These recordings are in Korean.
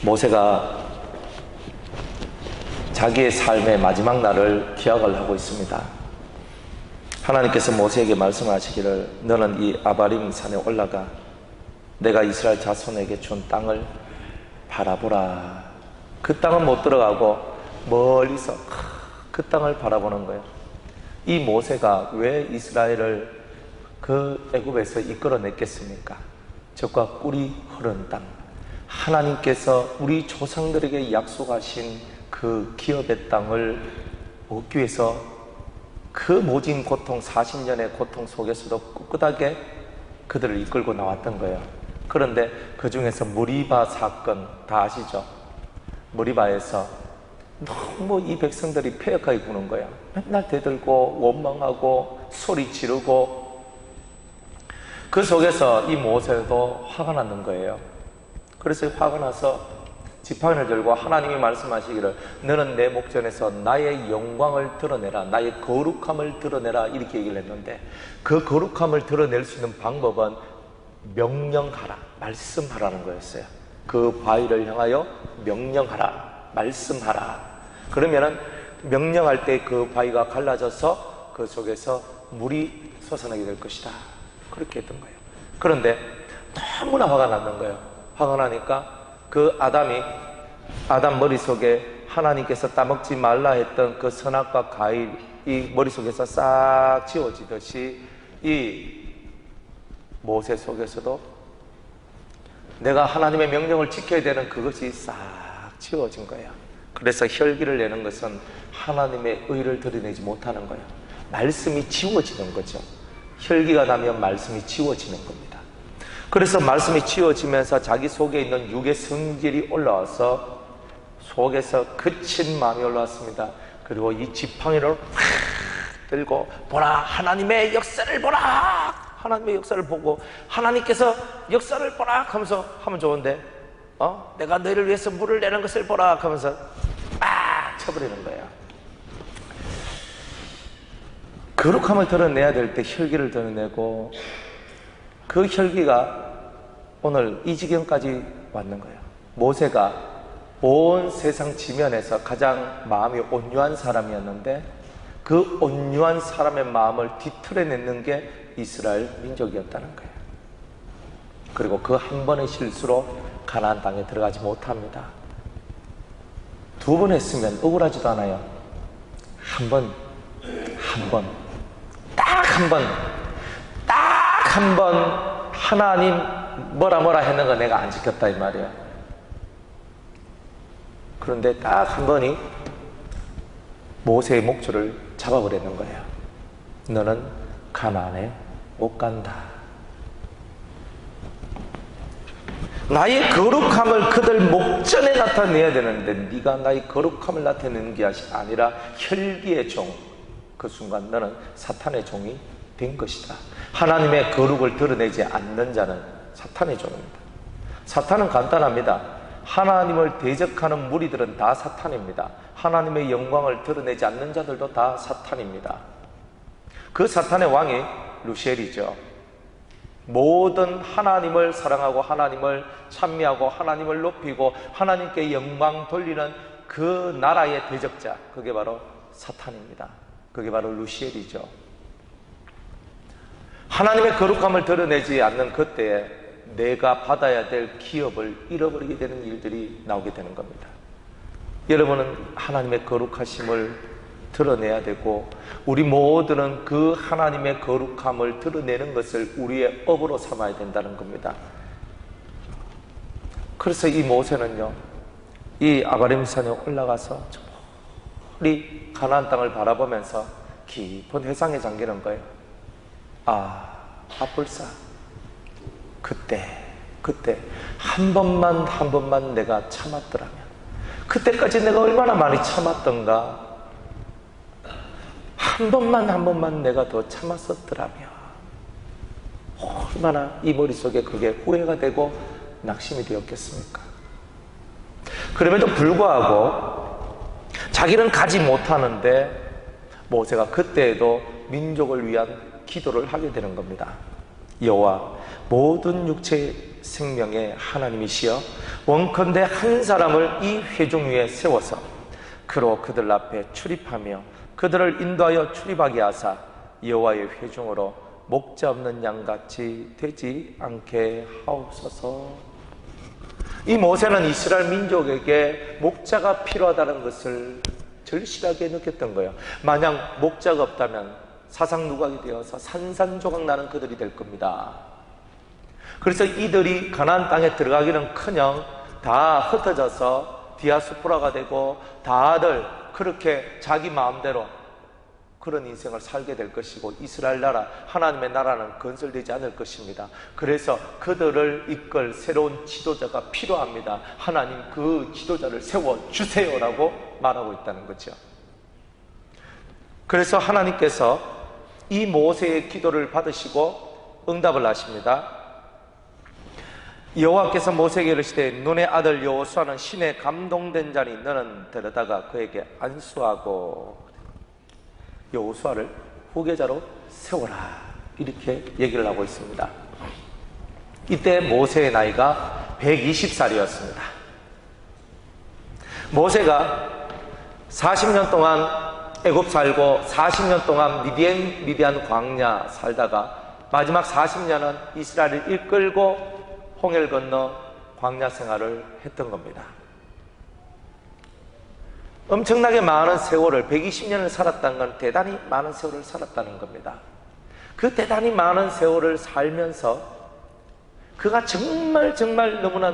모세가 자기의 삶의 마지막 날을 기약을 하고 있습니다. 하나님께서 모세에게 말씀하시기를 너는 이 아바림 산에 올라가 내가 이스라엘 자손에게 준 땅을 바라보라. 그 땅은 못 들어가고 멀리서 그 땅을 바라보는 거예요. 이 모세가 왜 이스라엘을 그 애굽에서 이끌어냈겠습니까? 적과 꿀이 흐르는 땅, 하나님께서 우리 조상들에게 약속하신 그 기업의 땅을 얻기 위해서 그 모진 고통, 40년의 고통 속에서도 꿋꿋하게 그들을 이끌고 나왔던 거예요. 그런데 그 중에서 무리바 사건 다 아시죠? 무리바에서 너무 이 백성들이 패역하게 구는 거야. 맨날 대들고 원망하고 소리 지르고, 그 속에서 이 모세도 화가 나는 거예요. 그래서 화가 나서 지팡이를 들고 하나님이 말씀하시기를 너는 내 목전에서 나의 영광을 드러내라, 나의 거룩함을 드러내라, 이렇게 얘기를 했는데, 그 거룩함을 드러낼 수 있는 방법은 명령하라, 말씀하라는 거였어요. 그 바위를 향하여 명령하라, 말씀하라. 그러면은 명령할 때 그 바위가 갈라져서 그 속에서 물이 솟아나게 될 것이다, 그렇게 했던 거예요. 그런데 너무나 화가 났는 거예요. 화가 나니까 그 아담 머릿속에 하나님께서 따먹지 말라 했던 그 선악과 과일이 머릿속에서 싹 지워지듯이 이 모세 속에서도 내가 하나님의 명령을 지켜야 되는 그것이 싹 지워진 거예요. 그래서 혈기를 내는 것은 하나님의 의를 드러내지 못하는 거예요. 말씀이 지워지는 거죠. 혈기가 나면 말씀이 지워지는 겁니다. 그래서 말씀이 지워지면서 자기 속에 있는 육의 성질이 올라와서 속에서 그친 마음이 올라왔습니다. 그리고 이 지팡이를 확 들고 보라, 하나님의 역사를 보라, 하나님의 역사를 보고 하나님께서 역사를 보라 하면서 하면 좋은데 내가 너희를 위해서 물을 내는 것을 보라 하면서 막 쳐버리는 거예요. 거룩함을 드러내야 될 때 혈기를 드러내고, 그 혈기가 오늘 이 지경까지 왔는 거예요. 모세가 온 세상 지면에서 가장 마음이 온유한 사람이었는데, 그 온유한 사람의 마음을 뒤틀어내는 게 이스라엘 민족이었다는 거예요. 그리고 그 한 번의 실수로 가나안 땅에 들어가지 못합니다. 두 번 했으면 억울하지도 않아요. 한 번, 딱 한 번 하나님 뭐라 했는 거 내가 안 지켰다 이 말이야. 그런데 딱 한 번이 모세의 목줄을 잡아버리는 거예요. 너는 가나안에 못 간다. 나의 거룩함을 그들 목전에 나타내야 되는데 네가 나의 거룩함을 나타내는 게 아니라 혈기의 종, 그 순간 너는 사탄의 종이 된 것이다. 하나님의 거룩을 드러내지 않는 자는 사탄의 종입니다. 사탄은 간단합니다. 하나님을 대적하는 무리들은 다 사탄입니다. 하나님의 영광을 드러내지 않는 자들도 다 사탄입니다. 그 사탄의 왕이 루시엘이죠. 모든 하나님을 사랑하고 하나님을 찬미하고 하나님을 높이고 하나님께 영광 돌리는 그 나라의 대적자, 그게 바로 사탄입니다. 그게 바로 루시엘이죠. 하나님의 거룩함을 드러내지 않는 그때에 내가 받아야 될 기업을 잃어버리게 되는 일들이 나오게 되는 겁니다. 여러분은 하나님의 거룩하심을 드러내야 되고, 우리 모두는 그 하나님의 거룩함을 드러내는 것을 우리의 업으로 삼아야 된다는 겁니다. 그래서 이 모세는요, 이 아바림 산에 올라가서 우리 가나안 땅을 바라보면서 깊은 회상에 잠기는 거예요. 불사 그때 한 번만 내가 참았더라면, 그때까지 내가 얼마나 많이 참았던가, 한 번만 내가 더 참았었더라면 얼마나 이 머릿속에 그게 후회가 되고 낙심이 되었겠습니까? 그럼에도 불구하고 자기는 가지 못하는데 모세가 그때에도 민족을 위한 기도를 하게 되는 겁니다. 여호와, 모든 육체의 생명의 하나님이시여, 원컨대 한 사람을 이 회중 위에 세워서 그로 그들 앞에 출입하며 그들을 인도하여 출입하게 하사 여호와의 회중으로 목자 없는 양같이 되지 않게 하옵소서. 이 모세는 이스라엘 민족에게 목자가 필요하다는 것을 절실하게 느꼈던 거예요. 만약 목자가 없다면 사상누각이 되어서 산산조각 나는 그들이 될 겁니다. 그래서 이들이 가나안 땅에 들어가기는커녕 다 흩어져서 디아스포라가 되고 다들 그렇게 자기 마음대로 그런 인생을 살게 될 것이고 이스라엘 나라, 하나님의 나라는 건설되지 않을 것입니다. 그래서 그들을 이끌 새로운 지도자가 필요합니다. 하나님 그 지도자를 세워주세요라고 말하고 있다는 거죠. 그래서 하나님께서 이 모세의 기도를 받으시고 응답을 하십니다. 여호와께서 모세에게 이르시되 눈의 아들 여호수아는 신에 감동된 자니 너는 데려다가 그에게 안수하고 여호수아를 후계자로 세워라, 이렇게 얘기를 하고 있습니다. 이때 모세의 나이가 120살이었습니다. 모세가 40년 동안 애굽 살고 40년 동안 미디안 광야 살다가 마지막 40년은 이스라엘을 이끌고 홍해를 건너 광야 생활을 했던 겁니다. 엄청나게 많은 세월을 120년을 살았다는 건 대단히 많은 세월을 살았다는 겁니다. 그 대단히 많은 세월을 살면서 그가 정말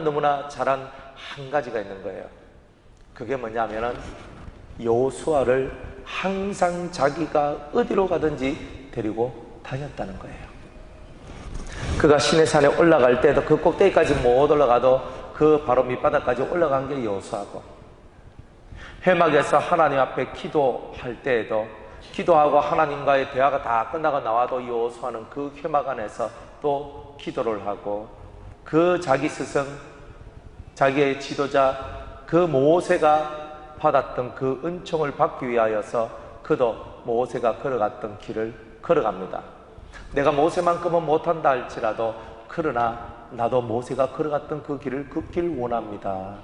너무나 잘한 한 가지가 있는 거예요. 그게 뭐냐면은 여호수아를 항상 자기가 어디로 가든지 데리고 다녔다는 거예요. 그가 시내산에 올라갈 때도 그 꼭대기까지 못 올라가도 그 바로 밑바닥까지 올라간 게 여호수아고, 회막에서 하나님 앞에 기도할 때에도 기도하고 하나님과의 대화가 다 끝나고 나와도 여호수아는 그 회막 안에서 또 기도를 하고 그 자기 스승, 자기의 지도자 그 모세가 받았던 그 은총을 받기 위하여서 그도 모세가 걸어갔던 길을 걸어갑니다. 내가 모세만큼은 못한다 할지라도 그러나 나도 모세가 걸어갔던 그 길을 걷길 원합니다.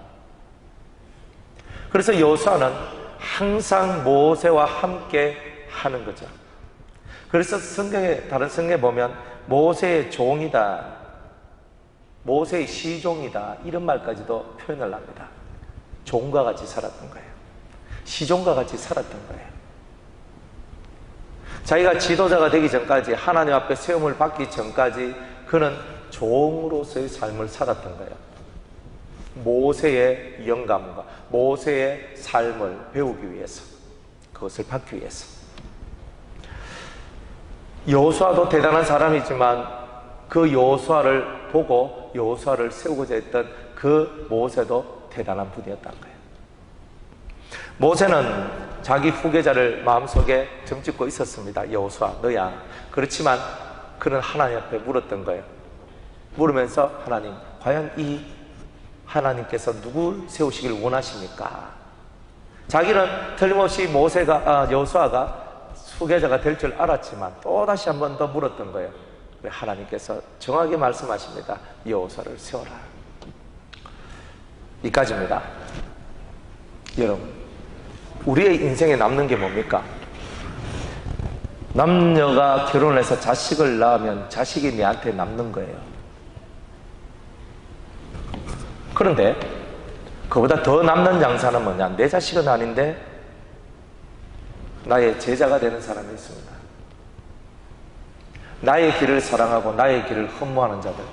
그래서 여호수아는 항상 모세와 함께 하는 거죠. 그래서 다른 성경에 보면 모세의 종이다, 모세의 시종이다, 이런 말까지도 표현을 합니다. 종과 같이 살았던 거예요. 시종과 같이 살았던 거예요. 자기가 지도자가 되기 전까지, 하나님 앞에 세움을 받기 전까지 그는 종으로서의 삶을 살았던 거예요. 모세의 영감과 모세의 삶을 배우기 위해서, 그것을 받기 위해서. 여호수아도 대단한 사람이지만 그 여호수아를 보고 여호수아를 세우고자 했던 그 모세도 대단한 분이었다는 거예요. 모세는 자기 후계자를 마음속에 점찍고 있었습니다. 여호수아 너야. 그렇지만 그는 하나님 앞에 물었던 거예요. 물으면서 하나님, 과연 이 하나님께서 누굴 세우시길 원하십니까? 자기는 틀림없이 여호수아가 후계자가 될 줄 알았지만 또다시 한 번 더 물었던 거예요. 하나님께서 정확하게 말씀하십니다. 여호수아를 세워라. 이까지입니다. 여러분, 우리의 인생에 남는 게 뭡니까? 남녀가 결혼해서 자식을 낳으면 자식이 내한테 남는 거예요. 그런데 그보다 더 남는 양산은 뭐냐? 내 자식은 아닌데 나의 제자가 되는 사람이 있습니다. 나의 길을 사랑하고 나의 길을 흠모하는 자들.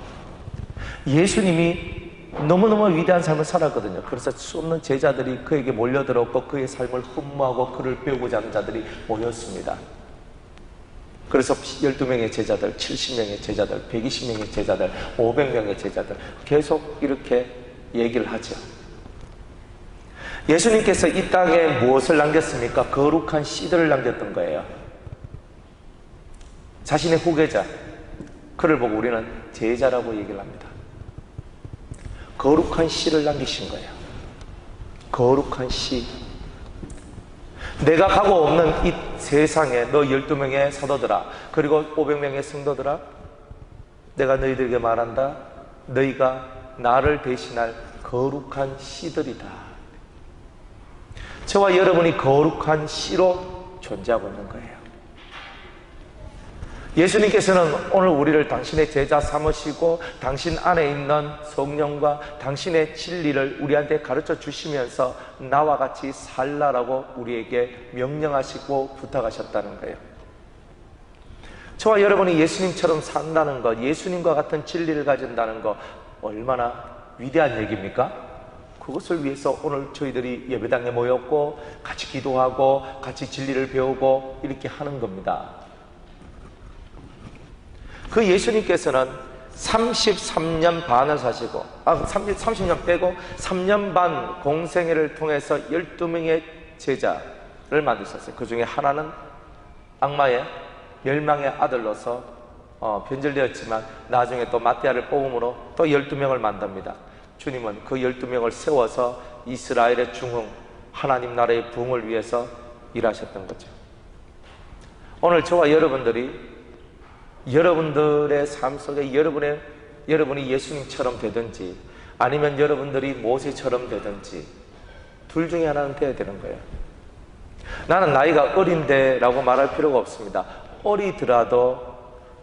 예수님이 너무너무 위대한 삶을 살았거든요. 그래서 수없는 제자들이 그에게 몰려들었고 그의 삶을 흠모하고 그를 배우고자 하는 자들이 모였습니다. 그래서 12명의 제자들, 70명의 제자들, 120명의 제자들, 500명의 제자들 계속 이렇게 얘기를 하죠. 예수님께서 이 땅에 무엇을 남겼습니까? 거룩한 씨들을 남겼던 거예요. 자신의 후계자, 그를 보고 우리는 제자라고 얘기를 합니다. 거룩한 씨를 남기신 거예요. 거룩한 씨. 내가 가고 없는 이 세상에 너 12명의 사도들아, 그리고 500명의 성도들아, 내가 너희들에게 말한다. 너희가 나를 대신할 거룩한 씨들이다. 저와 여러분이 거룩한 씨로 존재하고 있는 거예요. 예수님께서는 오늘 우리를 당신의 제자 삼으시고 당신 안에 있는 성령과 당신의 진리를 우리한테 가르쳐 주시면서 나와 같이 살라라고 우리에게 명령하시고 부탁하셨다는 거예요. 저와 여러분이 예수님처럼 산다는 것, 예수님과 같은 진리를 가진다는 것 얼마나 위대한 얘기입니까? 그것을 위해서 오늘 저희들이 예배당에 모였고 같이 기도하고 같이 진리를 배우고 이렇게 하는 겁니다. 그 예수님께서는 33년 반을 사시고 30년 빼고 3년 반 공생애를 통해서 12명의 제자를 만드셨어요. 그 중에 하나는 악마의 멸망의 아들로서 변절되었지만 나중에 또 마띠아를 뽑음으로 또 12명을 만듭니다. 주님은 그 12명을 세워서 이스라엘의 중흥, 하나님 나라의 부흥을 위해서 일하셨던 거죠. 오늘 저와 여러분들의 삶 속에 여러분이 예수님처럼 되든지 아니면 여러분들이 모세처럼 되든지 둘 중에 하나는 되어야 되는 거예요. 나는 나이가 어린데 라고 말할 필요가 없습니다. 어리더라도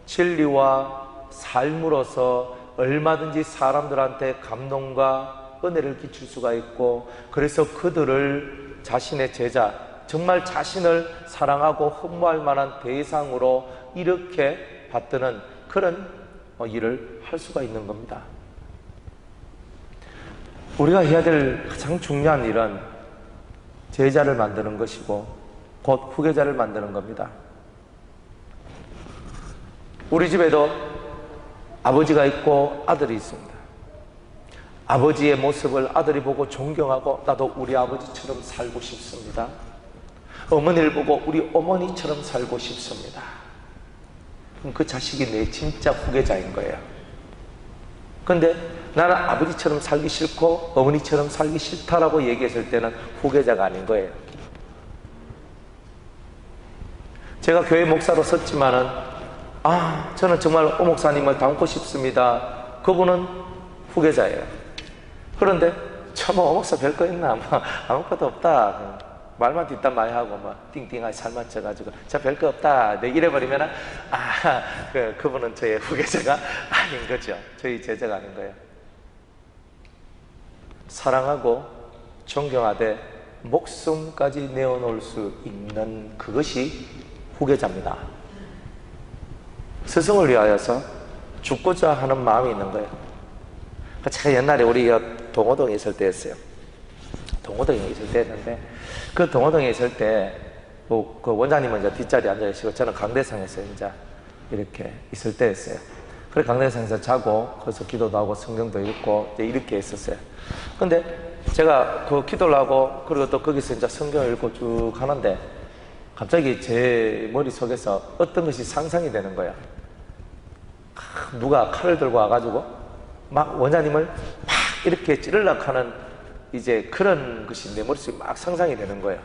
진리와 삶으로서 얼마든지 사람들한테 감동과 은혜를 끼칠 수가 있고, 그래서 그들을 자신의 제자, 정말 자신을 사랑하고 흠모할 만한 대상으로 이렇게 받드는 그런 일을 할 수가 있는 겁니다. 우리가 해야 될 가장 중요한 일은 제자를 만드는 것이고 곧 후계자를 만드는 겁니다. 우리 집에도 아버지가 있고 아들이 있습니다. 아버지의 모습을 아들이 보고 존경하고 나도 우리 아버지처럼 살고 싶습니다. 어머니를 보고 우리 어머니처럼 살고 싶습니다. 그럼 그 자식이 내 진짜 후계자인 거예요. 근데 나는 아버지처럼 살기 싫고 어머니처럼 살기 싫다라고 얘기했을 때는 후계자가 아닌 거예요. 제가 교회 목사로 섰지만은 저는 정말 오 목사님을 닮고 싶습니다. 그분은 후계자예요. 그런데 참 오 목사 별거 있나? 아무것도 없다. 말만 뒷담 많이 하고 띵띵하게 살만 쪄가지고 자 별거 없다. 이래버리면은 그분은 저의 후계자가 아닌 거죠. 저희 제자가 아닌 거예요. 사랑하고 존경하되 목숨까지 내어놓을 수 있는 그것이 후계자입니다. 스승을 위하여서 죽고자 하는 마음이 있는 거예요. 제가 옛날에 우리 동호동에 있을 때였어요. 동호동에 있을 때였는데 그 동호동에 있을 때 그 원장님은 이제 뒷자리에 앉아 계시고 저는 강대상에서 이제 이렇게 있을 때였어요. 그래 강대상에서 자고 거기서 기도도 하고 성경도 읽고 이제 이렇게 있었어요. 근데 제가 그 기도를 하고 그리고 또 거기서 이제 성경을 읽고 쭉 하는데 갑자기 제 머릿속에서 어떤 것이 상상이 되는 거야. 누가 칼을 들고 와가지고 막 원장님을 막 이렇게 찌르려고 하는 이제 그런 것이 내 머릿속에 막 상상이 되는 거예요.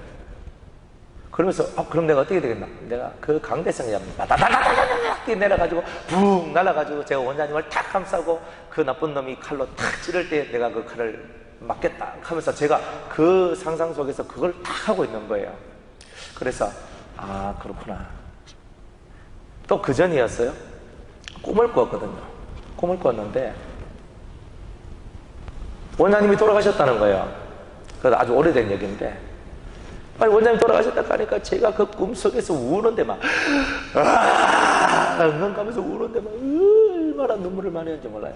그러면서 그럼 내가 어떻게 되겠나? 내가 그 강대상에 마다다다다닥 내려가지고 붕 날아가지고 제가 원장님을 탁 감싸고 그 나쁜 놈이 칼로 탁 찌를 때 내가 그 칼을 맞겠다 하면서 제가 그 상상 속에서 그걸 탁 하고 있는 거예요. 그래서 그렇구나. 또 그 전이었어요. 꿈을 꿨거든요. 꿈을 꿨는데 원장님이 돌아가셨다는 거예요. 그래서 아주 오래된 얘기인데 원장님 돌아가셨다고 하니까 제가 그 꿈속에서 우는데 막 가면서 우는데 막 얼마나 눈물을 많이 했는지 몰라요.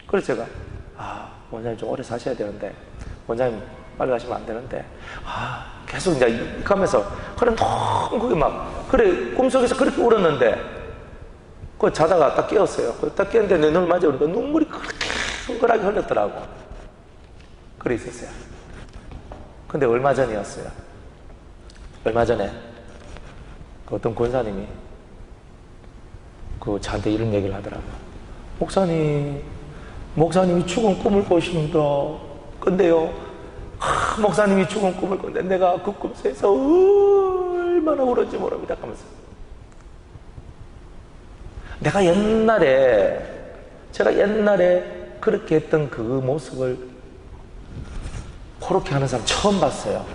그래서 제가 원장님 좀 오래 사셔야 되는데 원장님 빨리 가시면 안 되는데 계속 이제 가면서 그래 너무 막 그래 꿈속에서 그렇게 울었는데 그 자다가 딱 깨었어요. 딱 깨었는데 내 눈을 맞아보니까 눈물이 그렇게 흥건하게 흘렀더라고. 그래 있었어요. 근데 얼마 전이었어요. 얼마 전에 그 어떤 권사님이 저한테 이런 얘기를 하더라고요. 목사님이 죽은 꿈을 꾸십니다. 근데요 목사님이 죽은 꿈을 꿨는데 내가 그 꿈속에서 얼마나 울었는지 모릅니다 하면서 제가 옛날에 그렇게 했던 그 모습을 그렇게 하는 사람 처음 봤어요.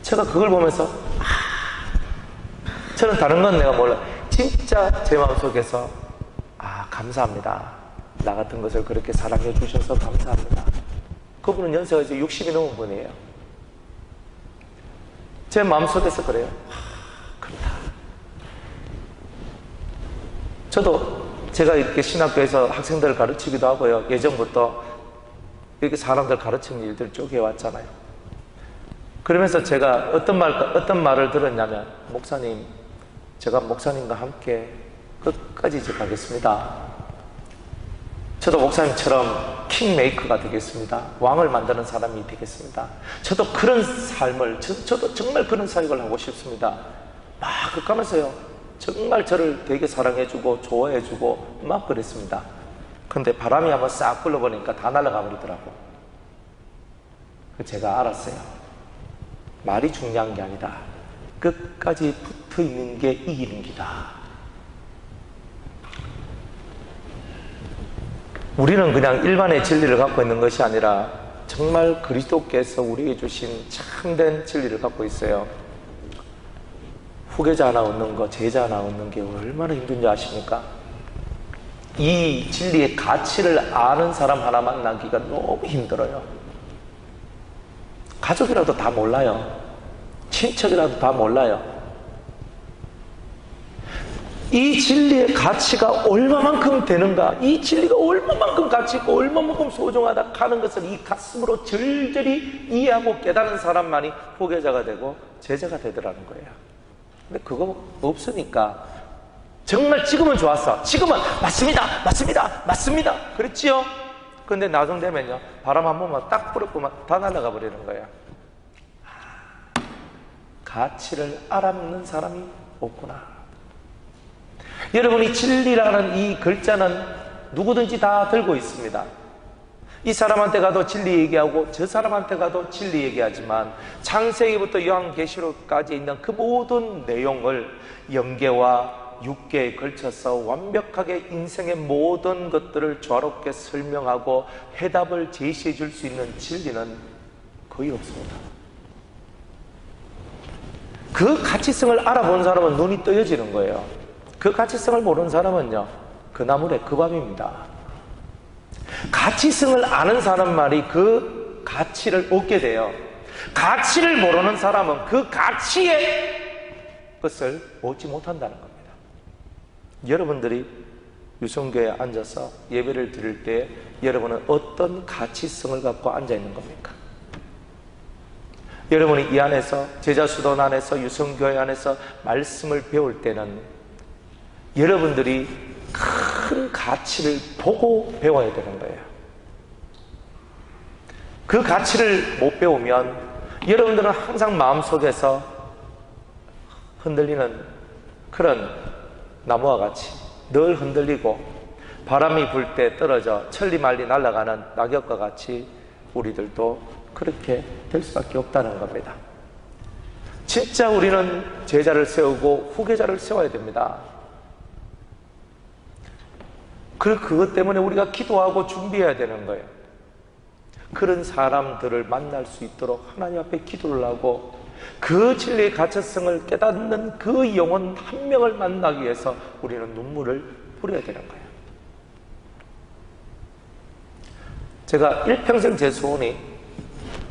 제가 그걸 보면서 저는 다른 건 내가 몰라요. 진짜 제 마음속에서 감사합니다. 나 같은 것을 그렇게 사랑해 주셔서 감사합니다. 그분은 연세가 이제 60이 넘은 분이에요. 제 마음속에서 그래요. 그렇다. 저도 제가 이렇게 신학교에서 학생들을 가르치기도 하고요. 예전부터 이렇게 사람들 가르치는 일들 쭉 해왔잖아요. 그러면서 제가 어떤 말을 들었냐면, 목사님, 제가 목사님과 함께 끝까지 이제 가겠습니다. 저도 목사님처럼 킹메이커가 되겠습니다. 왕을 만드는 사람이 되겠습니다. 저도 그런 삶을, 저도 정말 그런 사역을 하고 싶습니다. 막 그러면서요, 정말 저를 되게 사랑해주고 좋아해주고 막 그랬습니다. 근데 바람이 한번 싹 불러보니까 다 날아가 버리더라고. 제가 알았어요. 말이 중요한 게 아니다. 끝까지 붙어 있는 게 이기는 기다. 우리는 그냥 일반의 진리를 갖고 있는 것이 아니라 정말 그리스도께서 우리에게 주신 참된 진리를 갖고 있어요. 후계자 하나 얻는 거, 제자 하나 얻는 게 얼마나 힘든지 아십니까? 이 진리의 가치를 아는 사람 하나 만나기가 너무 힘들어요. 가족이라도 다 몰라요. 친척이라도 다 몰라요. 이 진리의 가치가 얼마만큼 되는가, 이 진리가 얼마만큼 가치 있고 얼마만큼 소중하다 하는 것을 이 가슴으로 절절히 이해하고 깨달은 사람만이 후계자가 되고 제자가 되더라는 거예요. 근데 그거 없으니까 정말 지금은 좋았어. 지금은 맞습니다. 그렇지요? 근데 나중 되면요, 바람 한 번만 딱 불었구만 다 날아가 버리는 거예요. 가치를 알아먹는 사람이 없구나. 여러분이 진리라는 이 글자는 누구든지 다 들고 있습니다. 이 사람한테 가도 진리 얘기하고 저 사람한테 가도 진리 얘기하지만 창세기부터 요한계시록까지 있는 그 모든 내용을 영계와 육계에 걸쳐서 완벽하게 인생의 모든 것들을 조화롭게 설명하고 해답을 제시해 줄 수 있는 진리는 거의 없습니다. 그 가치성을 알아본 사람은 눈이 떠여지는 거예요. 그 가치성을 모르는 사람은요, 그 나물의 그 밥입니다. 가치성을 아는 사람만이 그 가치를 얻게 돼요. 가치를 모르는 사람은 그 가치의 것을 얻지 못한다는 겁니다. 여러분들이 유성교회에 앉아서 예배를 드릴 때 여러분은 어떤 가치성을 갖고 앉아 있는 겁니까? 여러분이 이 안에서, 제자수돈 안에서, 유성교회 안에서 말씀을 배울 때는 여러분들이 큰 가치를 보고 배워야 되는 거예요. 그 가치를 못 배우면 여러분들은 항상 마음속에서 흔들리는 그런 나무와 같이 늘 흔들리고 바람이 불 때 떨어져 천리말리 날아가는 낙엽과 같이 우리들도 그렇게 될 수밖에 없다는 겁니다. 진짜 우리는 제자를 세우고 후계자를 세워야 됩니다. 그것 때문에 우리가 기도하고 준비해야 되는 거예요. 그런 사람들을 만날 수 있도록 하나님 앞에 기도를 하고 그 진리의 가치성을 깨닫는 그 영혼 한 명을 만나기 위해서 우리는 눈물을 뿌려야 되는 거예요. 제가 일평생 제 소원이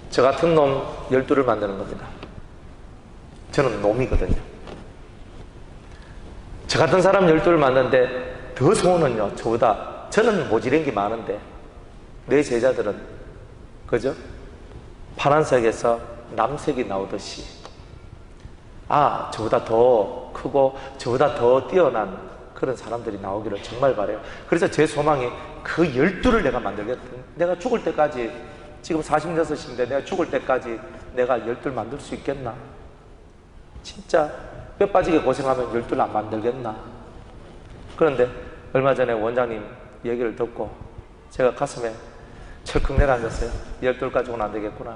저 같은 놈 12를 만드는 겁니다. 저는 놈이거든요. 저 같은 사람 12를 만드는데 더 소원은요, 저보다, 저는 모질한 게 많은데 내 제자들은 그죠? 파란색에서 남색이 나오듯이 저보다 더 크고 저보다 더 뛰어난 그런 사람들이 나오기를 정말 바라요. 그래서 제 소망이 그 12를 내가 만들겠다. 내가 죽을 때까지, 지금 46인데 내가 죽을 때까지 내가 12 만들 수 있겠나? 진짜 뼈 빠지게 고생하면 12를 안 만들겠나? 그런데 얼마 전에 원장님 얘기를 듣고 제가 가슴에 철컥 내려앉았어요. 12 가지고는 안 되겠구나.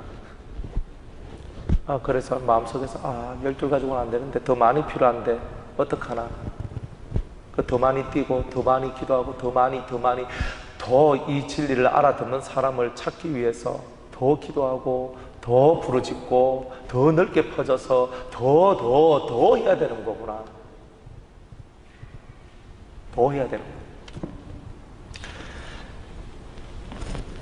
그래서 마음속에서 12 가지고는 안 되는데 더 많이 필요한데 어떡하나. 더 많이 뛰고 더 많이 기도하고 더 많이 더 이 진리를 알아듣는 사람을 찾기 위해서 더 기도하고 더 부르짖고 더 넓게 퍼져서 더 해야 되는 거구나. 더 해야 되는 거구나.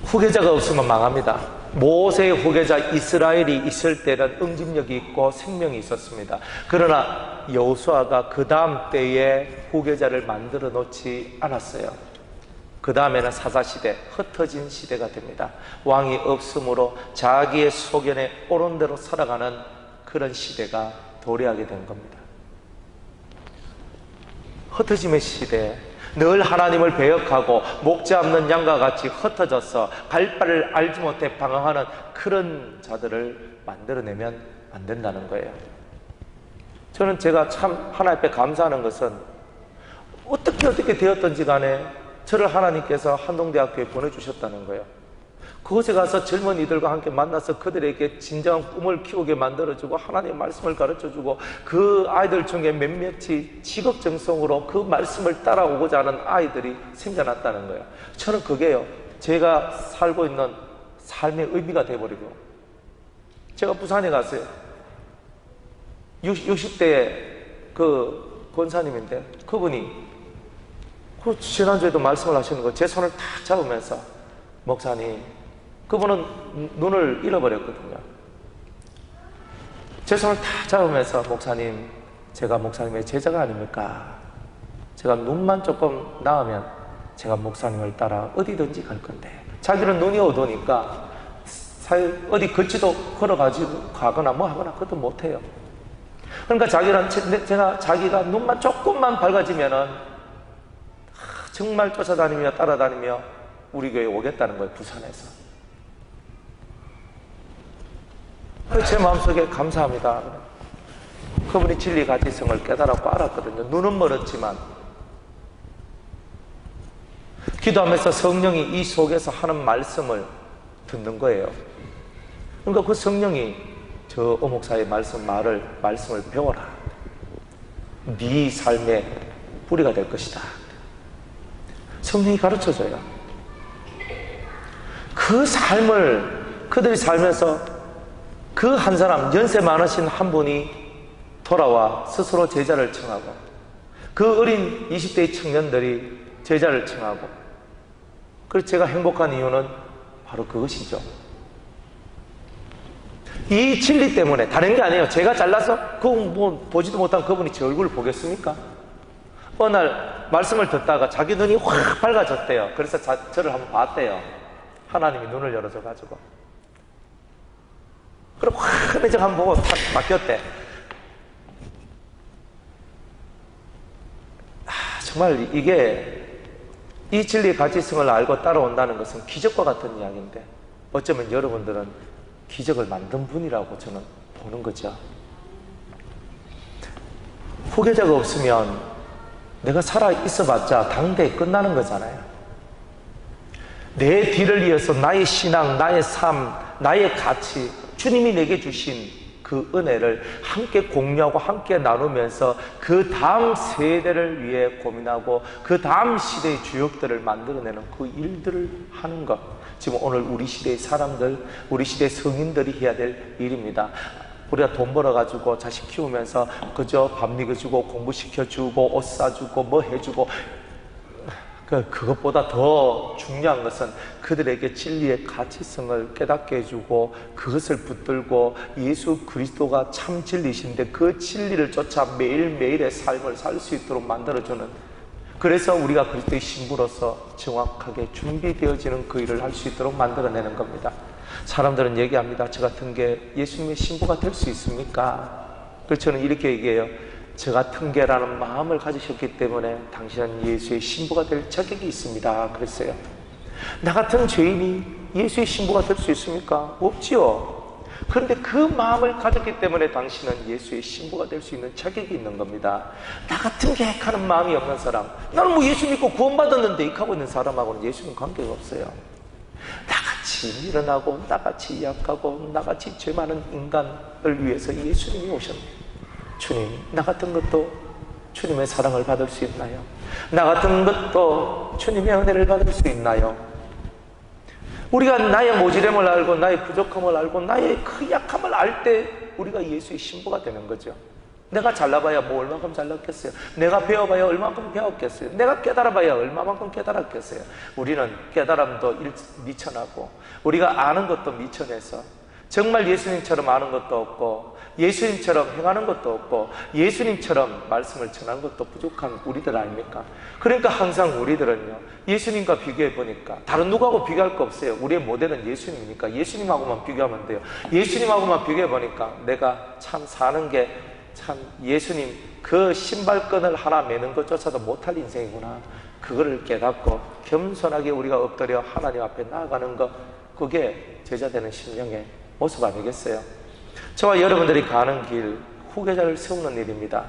후계자가 없으면 망합니다. 모세의 후계자 이스라엘이 있을 때는 응집력이 있고 생명이 있었습니다. 그러나 여호수아가 그 다음 때에 후계자를 만들어 놓지 않았어요. 그 다음에는 사사시대, 흩어진 시대가 됩니다. 왕이 없으므로 자기의 소견에 옳은 대로 살아가는 그런 시대가 도래하게 된 겁니다. 흩어짐의 시대, 늘 하나님을 배역하고 목자 없는 양과 같이 흩어져서 갈 바를 알지 못해 방황하는 그런 자들을 만들어내면 안 된다는 거예요. 저는 제가 참 하나님 앞에 감사하는 것은 어떻게 되었든지 간에 저를 하나님께서 한동대학교에 보내주셨다는 거예요. 그곳에 가서 젊은이들과 함께 만나서 그들에게 진정한 꿈을 키우게 만들어주고 하나님의 말씀을 가르쳐주고 그 아이들 중에 몇몇이 직업정성으로 그 말씀을 따라오고자 하는 아이들이 생겨났다는 거예요. 저는 그게요, 제가 살고 있는 삶의 의미가 돼버리고, 제가 부산에 갔어요. 60대의 그 권사님인데 그분이 그 지난주에도 말씀을 하시는 거 제 손을 탁 잡으면서, 목사님, 그분은 눈을 잃어버렸거든요. 제 손을 탁 잡으면서, 목사님, 제가 목사님의 제자가 아닙니까? 제가 눈만 조금 나으면 제가 목사님을 따라 어디든지 갈 건데, 자기는 눈이 어두우니까 어디 걷지도 걸어가지고 가거나 뭐 하거나 그것도 못해요. 그러니까 자기가 눈만 조금만 밝아지면은 정말 쫓아다니며 따라다니며 우리 교회에 오겠다는 거예요, 부산에서. 제 마음속에 감사합니다. 그분이 진리 가치성을 깨달았고 알았거든요. 눈은 멀었지만 기도하면서 성령이 이 속에서 하는 말씀을 듣는 거예요. 그러니까 그 성령이 저 오목사의 말씀을 배워라. 네 삶의 뿌리가 될 것이다. 성령이 가르쳐줘요. 그 삶을 그들이 살면서 그 한 사람, 연세 많으신 한 분이 돌아와 스스로 제자를 청하고, 그 어린 20대의 청년들이 제자를 청하고, 그래서 제가 행복한 이유는 바로 그것이죠. 이 진리 때문에, 다른 게 아니에요. 제가 잘나서 보지도 못한 그분이 제 얼굴을 보겠습니까? 어느 날 말씀을 듣다가 자기 눈이 확 밝아졌대요. 그래서 저를 한번 봤대요. 하나님이 눈을 열어줘가지고. 그럼 확 내적 한번 보고 탁 바뀌었대. 정말 이 진리의 가치성을 알고 따라온다는 것은 기적과 같은 이야기인데, 어쩌면 여러분들은 기적을 만든 분이라고 저는 보는 거죠. 후계자가 없으면 내가 살아 있어봤자 당대에 끝나는 거잖아요. 내 뒤를 이어서 나의 신앙, 나의 삶, 나의 가치, 주님이 내게 주신 그 은혜를 함께 공유하고 함께 나누면서 그 다음 세대를 위해 고민하고 그 다음 시대의 주역들을 만들어내는 그 일들을 하는 것, 지금 오늘 우리 시대의 사람들, 우리 시대의 성인들이 해야 될 일입니다. 우리가 돈 벌어가지고 자식 키우면서 그저 밥 먹여주고 공부시켜주고 옷 사주고 뭐 해주고, 그것보다 더 중요한 것은 그들에게 진리의 가치성을 깨닫게 해주고 그것을 붙들고 예수 그리스도가 참 진리신데 그 진리를 쫓아 매일매일의 삶을 살 수 있도록 만들어주는, 그래서 우리가 그리스도의 신부로서 정확하게 준비되어지는 그 일을 할 수 있도록 만들어내는 겁니다. 사람들은 얘기합니다. 저 같은 게 예수님의 신부가 될 수 있습니까? 그래서 저는 이렇게 얘기해요. 저 같은 게라는 마음을 가지셨기 때문에 당신은 예수의 신부가 될 자격이 있습니다. 그랬어요. 나 같은 죄인이 예수의 신부가 될 수 있습니까? 없지요. 그런데 그 마음을 가졌기 때문에 당신은 예수의 신부가 될 수 있는 자격이 있는 겁니다. 나 같은 게 하는 마음이 없는 사람, 나는 뭐 예수 믿고 구원받았는데 이렇게 있는 사람하고는 예수는 관계가 없어요. 나같이 미련하고 나같이 약하고 나같이 죄 많은 인간을 위해서 예수님이 오셨네요. 주님, 나 같은 것도 주님의 사랑을 받을 수 있나요? 나 같은 것도 주님의 은혜를 받을 수 있나요? 우리가 나의 모질함을 알고 나의 부족함을 알고 나의 그 약함을 알 때 우리가 예수의 신부가 되는 거죠. 내가 잘나봐야 뭐 얼마만큼 잘났겠어요? 내가 배워봐야 얼마만큼 배웠겠어요? 내가 깨달아봐야 얼마만큼 깨달았겠어요? 우리는 깨달음도 미천하고 우리가 아는 것도 미천해서 정말 예수님처럼 아는 것도 없고 예수님처럼 행하는 것도 없고 예수님처럼 말씀을 전하는 것도 부족한 우리들 아닙니까? 그러니까 항상 우리들은요, 예수님과 비교해 보니까 다른 누구하고 비교할 거 없어요. 우리의 모델은 예수님이니까 예수님하고만 비교하면 돼요. 예수님하고만 비교해 보니까 내가 참 사는 게 참 예수님 그 신발끈을 하나 매는 것조차도 못할 인생이구나, 그거를 깨닫고 겸손하게 우리가 엎드려 하나님 앞에 나아가는 것, 그게 제자되는 심령의 모습 아니겠어요? 저와 여러분들이 가는 길, 후계자를 세우는 일입니다.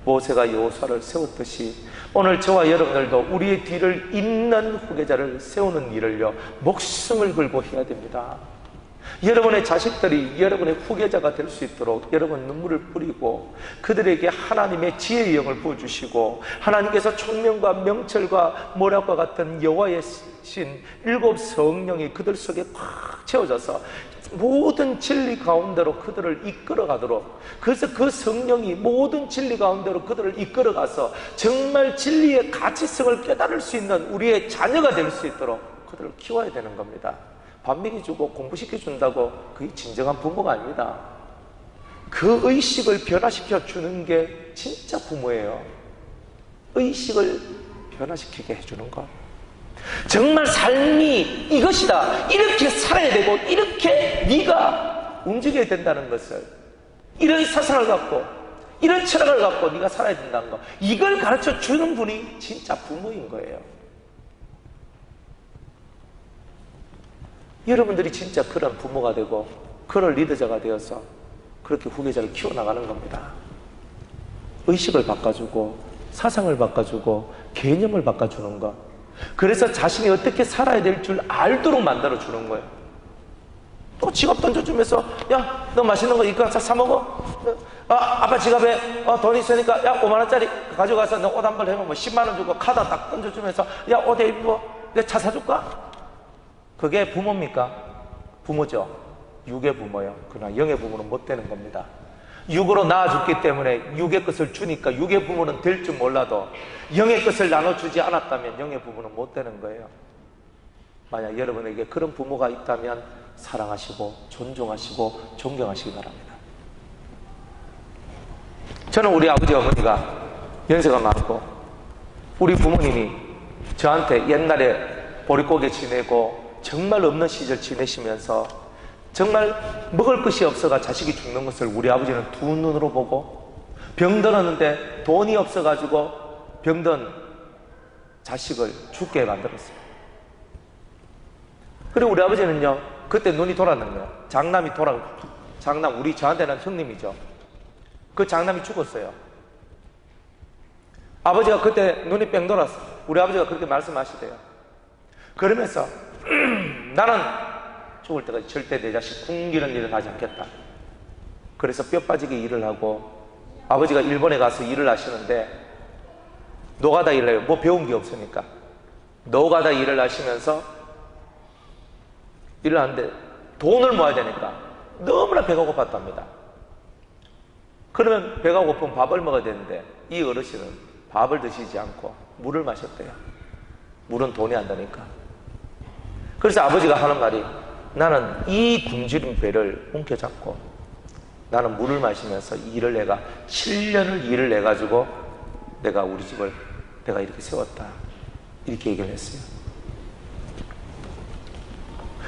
모세가 여호수아를 세웠듯이 오늘 저와 여러분들도 우리의 뒤를 잇는 후계자를 세우는 일을요, 목숨을 걸고 해야 됩니다. 여러분의 자식들이 여러분의 후계자가 될 수 있도록 여러분 눈물을 뿌리고 그들에게 하나님의 지혜의 영을 부어주시고 하나님께서 총명과 명철과 모략과 같은 여호와의 신 일곱 성령이 그들 속에 꽉 채워져서 모든 진리 가운데로 그들을 이끌어가도록, 그래서 그 성령이 모든 진리 가운데로 그들을 이끌어가서 정말 진리의 가치성을 깨달을 수 있는 우리의 자녀가 될 수 있도록 그들을 키워야 되는 겁니다. 밥 먹여주고 공부시켜준다고 그게 진정한 부모가 아닙니다. 그 의식을 변화시켜 주는 게 진짜 부모예요. 의식을 변화시키게 해주는 것, 정말 삶이 이것이다, 이렇게 살아야 되고 이렇게 네가 움직여야 된다는 것을, 이런 사상을 갖고 이런 철학을 갖고 네가 살아야 된다는 것, 이걸 가르쳐 주는 분이 진짜 부모인 거예요. 여러분들이 진짜 그런 부모가 되고 그런 리더자가 되어서 그렇게 후계자를 키워나가는 겁니다. 의식을 바꿔주고 사상을 바꿔주고 개념을 바꿔주는 것, 그래서 자신이 어떻게 살아야 될 줄 알도록 만들어주는 거예요. 또 지갑 던져주면서 야, 너 맛있는 거 이거 사 먹어? 아빠 지갑에 돈 있으니까 야 5만원짜리 가져가서 너 옷 한 벌 해면 뭐 10만원 주고 카드 딱 던져주면서 야 옷 입어, 내가 차 사줄까? 그게 부모입니까? 부모죠. 육의 부모요. 그러나 영의 부모는 못 되는 겁니다. 육으로 낳아줬기 때문에 육의 것을 주니까 육의 부모는 될 줄 몰라도 영의 것을 나눠주지 않았다면 영의 부모는 못 되는 거예요. 만약 여러분에게 그런 부모가 있다면 사랑하시고 존중하시고 존경하시기 바랍니다. 저는 우리 아버지 어머니가 연세가 많고 우리 부모님이 저한테 옛날에 보릿고개 지내고 정말 없는 시절 지내시면서 정말 먹을 것이 없어가 자식이 죽는 것을 우리 아버지는 두 눈으로 보고, 병들었는데 돈이 없어가지고 병든 자식을 죽게 만들었어요. 그리고 우리 아버지는요, 그때 눈이 돌았는 거예요. 장남, 우리 저한테는 형님이죠. 그 장남이 죽었어요. 아버지가 그때 눈이 뺑 돌았어요. 우리 아버지가 그렇게 말씀하시대요. 그러면서 나는 죽을 때까지 절대 내 자식 굶기는 일을 하지 않겠다. 그래서 뼈 빠지게 일을 하고, 아버지가 일본에 가서 일을 하시는데 노가다 일을 해요. 뭐 배운 게 없으니까 노가다 일을 하시면서 일을 하는데 돈을 모아야 되니까 너무나 배가 고팠답니다. 그러면 배가 고프면 밥을 먹어야 되는데 이 어르신은 밥을 드시지 않고 물을 마셨대요. 물은 돈이 안 되니까. 그래서 아버지가 하는 말이, 나는 이 굶주린 배를 움켜잡고 나는 물을 마시면서 일을 내가 7년을 일을 내가지고 내가 우리 집을 내가 이렇게 세웠다, 이렇게 얘기를 했어요.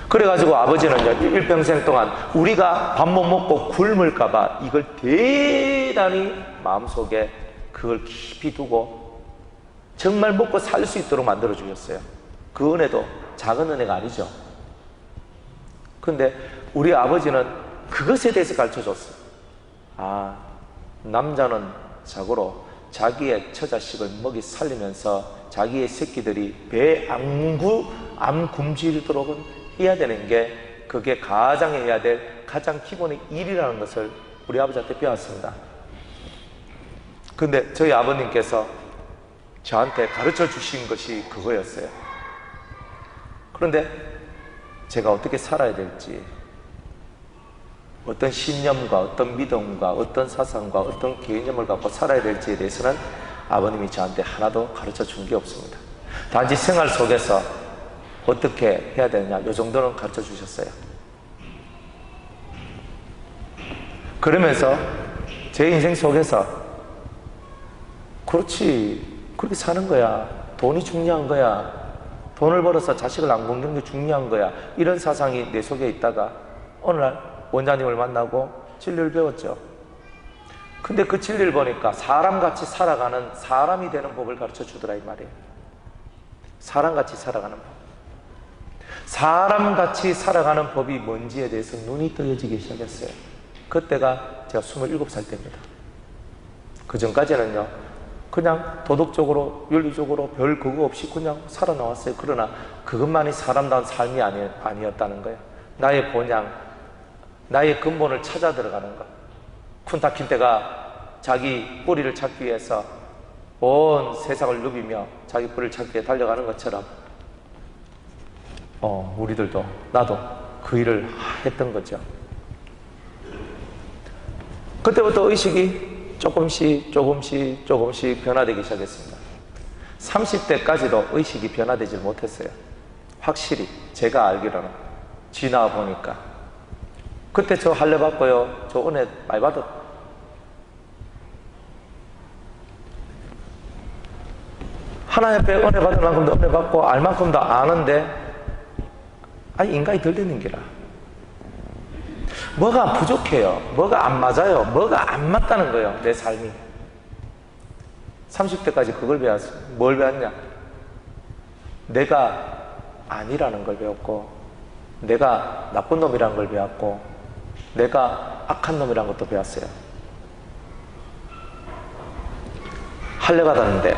그래가지고 아버지는 일평생 동안 우리가 밥 못 먹고 굶을까봐 이걸 대단히 마음속에 그걸 깊이 두고 정말 먹고 살 수 있도록 만들어 주셨어요. 그 은혜도 작은 은혜가 아니죠. 근데 우리 아버지는 그것에 대해서 가르쳐 줬어요. 아, 남자는 자고로 자기의 처자식을 먹이 살리면서 자기의 새끼들이 배 안 굶주리도록은 해야 되는 게, 그게 가장에 해야 될 가장 기본의 일이라는 것을 우리 아버지한테 배웠습니다. 근데 저희 아버님께서 저한테 가르쳐 주신 것이 그거였어요. 그런데 제가 어떻게 살아야 될지, 어떤 신념과 어떤 믿음과 어떤 사상과 어떤 개념을 갖고 살아야 될지에 대해서는 아버님이 저한테 하나도 가르쳐 준 게 없습니다. 단지 생활 속에서 어떻게 해야 되느냐, 이 정도는 가르쳐 주셨어요. 그러면서 제 인생 속에서 그렇지, 그렇게 사는 거야, 돈이 중요한 거야, 돈을 벌어서 자식을 안 굶는 게 중요한 거야, 이런 사상이 내 속에 있다가 어느 날 원장님을 만나고 진리를 배웠죠. 근데 그 진리를 보니까 사람같이 살아가는, 사람이 되는 법을 가르쳐 주더라 이 말이에요. 사람같이 살아가는 법. 사람같이 살아가는 법이 뭔지에 대해서 눈이 떠여지기 시작했어요. 그때가 제가 27살 때입니다. 그 전까지는요, 그냥 도덕적으로, 윤리적으로 별 그거 없이 그냥 살아나왔어요. 그러나 그것만이 사람다운 삶이 아니었다는 거예요. 나의 본향, 나의 근본을 찾아 들어가는 것. 쿤타킨테가 자기 뿌리를 찾기 위해서 온 세상을 누비며 자기 뿌리를 찾기 위해 달려가는 것처럼 우리들도, 나도 그 일을 했던 거죠. 그때부터 의식이 조금씩 변화되기 시작했습니다. 30대까지도 의식이 변화되지 못했어요. 확실히 제가 알기로는 지나와 보니까. 그때 저 할례 받고요, 저 은혜 많이 받았. 하나님 앞에 은혜 받을 만큼도 은혜 받고 알 만큼도 아는데, 아니 인간이 덜 되는 기라. 뭐가 부족해요, 뭐가 안 맞아요, 뭐가 안 맞다는 거예요, 내 삶이. 30대까지 그걸 배웠어요. 뭘 배웠냐? 내가 아니라는 걸 배웠고, 내가 나쁜 놈이라는 걸 배웠고, 내가 악한 놈이라는 것도 배웠어요. 할례 받았는데,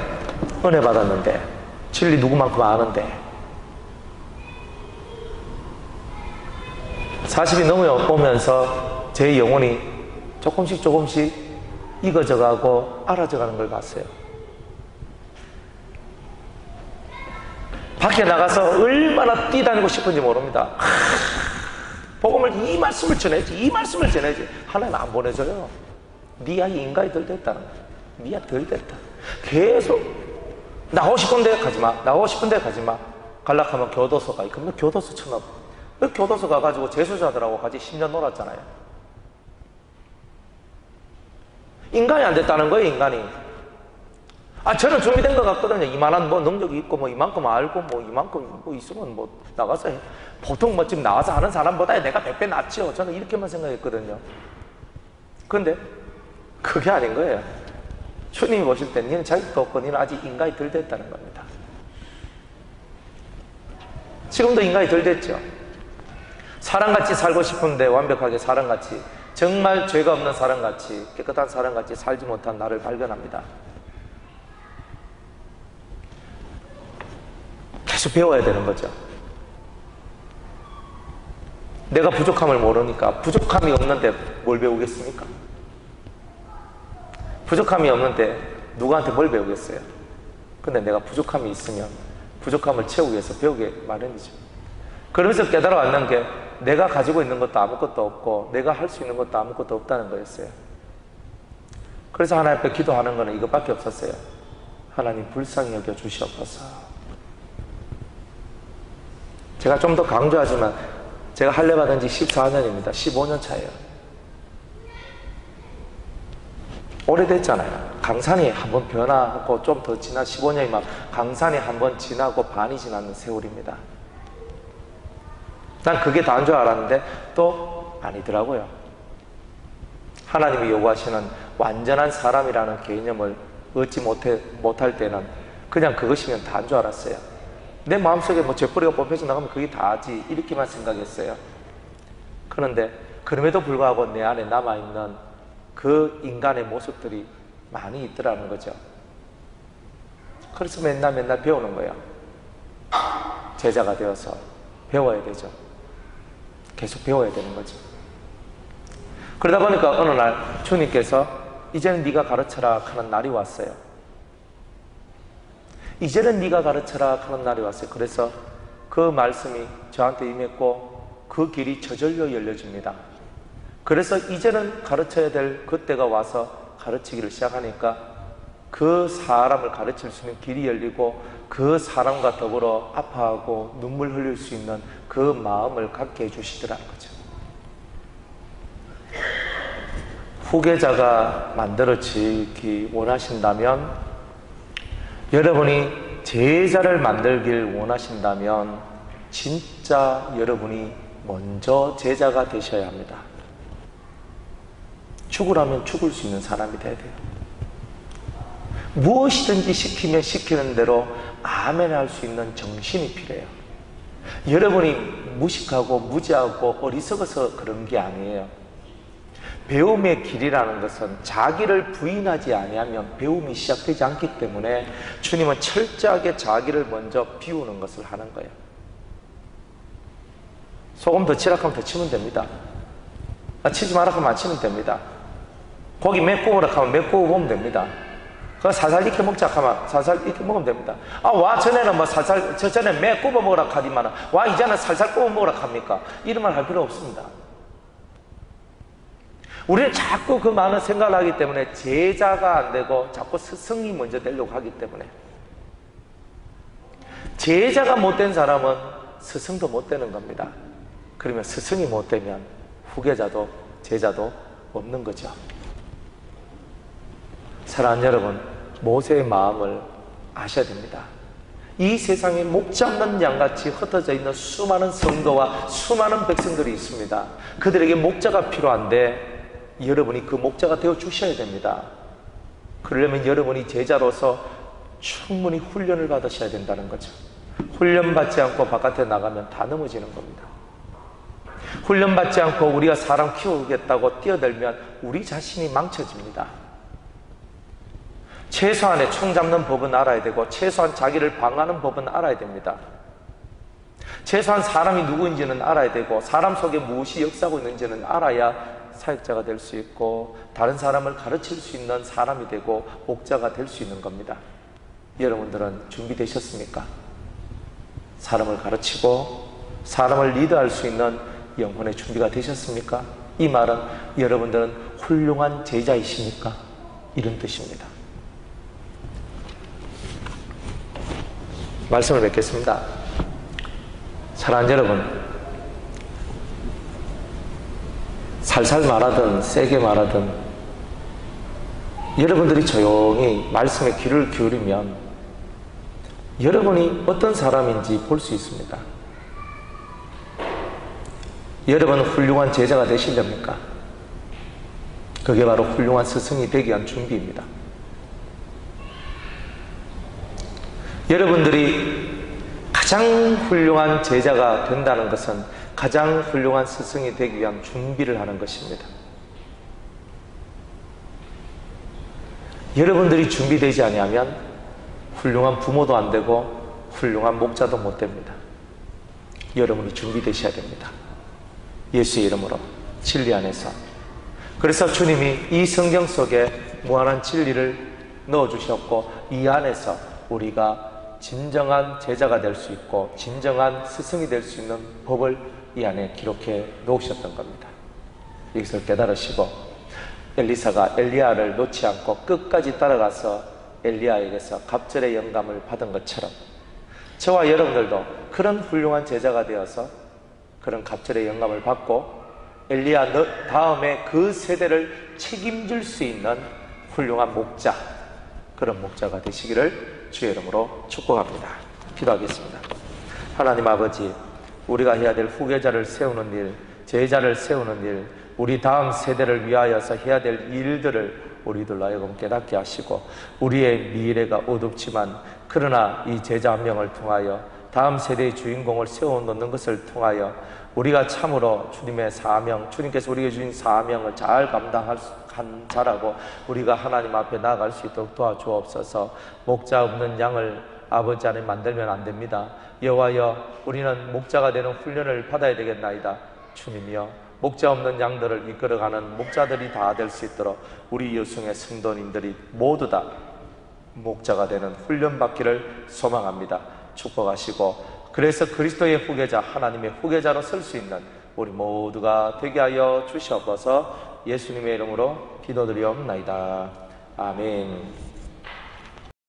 은혜 받았는데, 진리 누구만큼 아는데, 40이 넘어오면서 제 영혼이 조금씩 익어져가고 알아져가는 걸 봤어요. 밖에 나가서 얼마나 뛰다니고 싶은지 모릅니다. 복음을 이 말씀을 전해야지, 하나님 안 보내줘요. 네 아이 인간이 덜 됐다는 거예요. 네 아이 덜 됐다. 계속 나가고 싶은데 가지마, 갈락하면 교도소 가. 그러면 교도소 쳐넣어. 교도소 가가지고 재수자들하고 같이 10년 놀았잖아요. 인간이 안 됐다는 거예요, 인간이. 저는 준비된 것 같거든요. 이만한 능력이 있고, 이만큼 알고, 이만큼 있으면 나가서 해. 보통 지금 나와서 하는 사람보다 내가 100배 낫죠. 저는 이렇게만 생각했거든요. 그런데 그게 아닌 거예요. 주님이 보실 때 니는 자격도 없고 니는 아직 인간이 덜 됐다는 겁니다. 지금도 인간이 덜 됐죠. 사람같이 살고 싶은데 완벽하게 사람같이, 정말 죄가 없는 사람같이, 깨끗한 사람같이 살지 못한 나를 발견합니다. 계속 배워야 되는 거죠. 내가 부족함을 모르니까. 부족함이 없는데 뭘 배우겠습니까? 부족함이 없는데 누구한테 뭘 배우겠어요? 근데 내가 부족함이 있으면 부족함을 채우기 위해서 배우게 마련이죠. 그러면서 깨달아왔는 게 내가 가지고 있는 것도 아무것도 없고 내가 할 수 있는 것도 아무것도 없다는 거였어요. 그래서 하나님 앞에 기도하는 거는 이것밖에 없었어요. 하나님 불쌍히 여겨 주시옵소서. 제가 좀 더 강조하지만 제가 할례 받은 지 14년입니다. 15년 차예요. 오래됐잖아요. 강산이 한번 변화하고 좀 더 지나 15년이면 강산이 한번 지나고 반이 지나는 세월입니다. 난 그게 다인 줄 알았는데 또 아니더라고요. 하나님이 요구하시는 완전한 사람이라는 개념을 얻지 못할 때는 그냥 그것이면 다인 줄 알았어요. 내 마음속에 죄뿌리가 뽑혀서 나가면 그게 다지, 이렇게만 생각했어요. 그런데 그럼에도 불구하고 내 안에 남아있는 그 인간의 모습들이 많이 있더라는 거죠. 그래서 맨날 배우는 거예요. 제자가 되어서 배워야 되죠. 계속 배워야 되는 거죠. 그러다 보니까 어느 날 주님께서 이제는 네가 가르쳐라 하는 날이 왔어요. 이제는 네가 가르쳐라 하는 날이 왔어요. 그래서 그 말씀이 저한테 임했고 그 길이 저절로 열려집니다. 그래서 이제는 가르쳐야 될 그때가 와서 가르치기를 시작하니까 그 사람을 가르칠 수 있는 길이 열리고 그 사람과 더불어 아파하고 눈물 흘릴 수 있는 그 마음을 갖게 해주시더라는 거죠. 후계자가 만들어지기 원하신다면, 여러분이 제자를 만들길 원하신다면 진짜 여러분이 먼저 제자가 되셔야 합니다. 죽으라면 죽을 수 있는 사람이 돼야 돼요. 무엇이든지 시키면 시키는 대로 아멘 할 수 있는 정신이 필요해요. 여러분이 무식하고 무지하고 어리석어서 그런 게 아니에요. 배움의 길이라는 것은 자기를 부인하지 아니하면 배움이 시작되지 않기 때문에 주님은 철저하게 자기를 먼저 비우는 것을 하는 거예요. 소금 더 치라 하면 더 치면 됩니다. 치지 마라 하면 안 치면 됩니다. 고기 몇 구우라 하면 몇 구워 보면 됩니다. 그 살살 익혀 먹자 하면 살살 익혀 먹으면 됩니다. 와 전에는 뭐 살살, 저 전에 몇 구워 먹으라 하디만 와 이제는 살살 구워 먹으라 합니까? 이런 말 할 필요 없습니다. 우리는 자꾸 그 많은 생각을 하기 때문에 제자가 안 되고 자꾸 스승이 먼저 되려고 하기 때문에, 제자가 못된 사람은 스승도 못 되는 겁니다. 그러면 스승이 못 되면 후계자도 제자도 없는 거죠. 사랑하는 여러분, 모세의 마음을 아셔야 됩니다. 이 세상에 목자 없는 양같이 흩어져 있는 수많은 성도와 수많은 백성들이 있습니다. 그들에게 목자가 필요한데 여러분이 그 목자가 되어 주셔야 됩니다. 그러려면 여러분이 제자로서 충분히 훈련을 받으셔야 된다는 거죠. 훈련 받지 않고 바깥에 나가면 다 넘어지는 겁니다. 훈련 받지 않고 우리가 사람 키우겠다고 뛰어들면 우리 자신이 망쳐집니다. 최소한의 총 잡는 법은 알아야 되고 최소한 자기를 방어하는 법은 알아야 됩니다. 최소한 사람이 누구인지는 알아야 되고 사람 속에 무엇이 역사하고 있는지는 알아야 사역자가 될 수 있고 다른 사람을 가르칠 수 있는 사람이 되고 목자가 될 수 있는 겁니다. 여러분들은 준비되셨습니까? 사람을 가르치고 사람을 리드할 수 있는 영혼의 준비가 되셨습니까? 이 말은 여러분들은 훌륭한 제자이십니까? 이런 뜻입니다. 말씀을 맺겠습니다. 사랑하는 여러분, 살살 말하든 세게 말하든 여러분들이 조용히 말씀에 귀를 기울이면 여러분이 어떤 사람인지 볼 수 있습니다. 여러분은 훌륭한 제자가 되시렵니까? 그게 바로 훌륭한 스승이 되기 위한 준비입니다. 여러분들이 가장 훌륭한 제자가 된다는 것은 가장 훌륭한 스승이 되기 위한 준비를 하는 것입니다. 여러분들이 준비되지 아니하면 훌륭한 부모도 안 되고 훌륭한 목자도 못 됩니다. 여러분이 준비되셔야 됩니다. 예수의 이름으로 진리 안에서. 그래서 주님이 이 성경 속에 무한한 진리를 넣어주셨고 이 안에서 우리가 진정한 제자가 될 수 있고 진정한 스승이 될 수 있는 법을 이 안에 기록해 놓으셨던 겁니다. 여기서 깨달으시고 엘리사가 엘리야를 놓지 않고 끝까지 따라가서 엘리야에게서 갑절의 영감을 받은 것처럼 저와 여러분들도 그런 훌륭한 제자가 되어서 그런 갑절의 영감을 받고 엘리야 다음에 그 세대를 책임질 수 있는 훌륭한 목자, 그런 목자가 되시기를 주의 이름으로 축복합니다. 기도하겠습니다. 하나님 아버지, 우리가 해야 될 후계자를 세우는 일, 제자를 세우는 일, 우리 다음 세대를 위하여서 해야 될 일들을 우리들로 하여금 깨닫게 하시고 우리의 미래가 어둡지만 그러나 이 제자 한 명을 통하여 다음 세대의 주인공을 세워놓는 것을 통하여 우리가 참으로 주님의 사명, 주님께서 우리에게 주신 사명을 잘 감당한 자라고 우리가 하나님 앞에 나아갈 수 있도록 도와주옵소서. 목자 없는 양을 아버지 안에 만들면 안 됩니다. 여호와여, 우리는 목자가 되는 훈련을 받아야 되겠나이다. 주님이여, 목자 없는 양들을 이끌어가는 목자들이 다 될 수 있도록 우리 여성의 성도님들이 모두 다 목자가 되는 훈련받기를 소망합니다. 축복하시고, 그래서 그리스도의 후계자, 하나님의 후계자로 설 수 있는 우리 모두가 되게 하여 주시옵소서. 예수님의 이름으로 기도드리옵나이다. 아멘.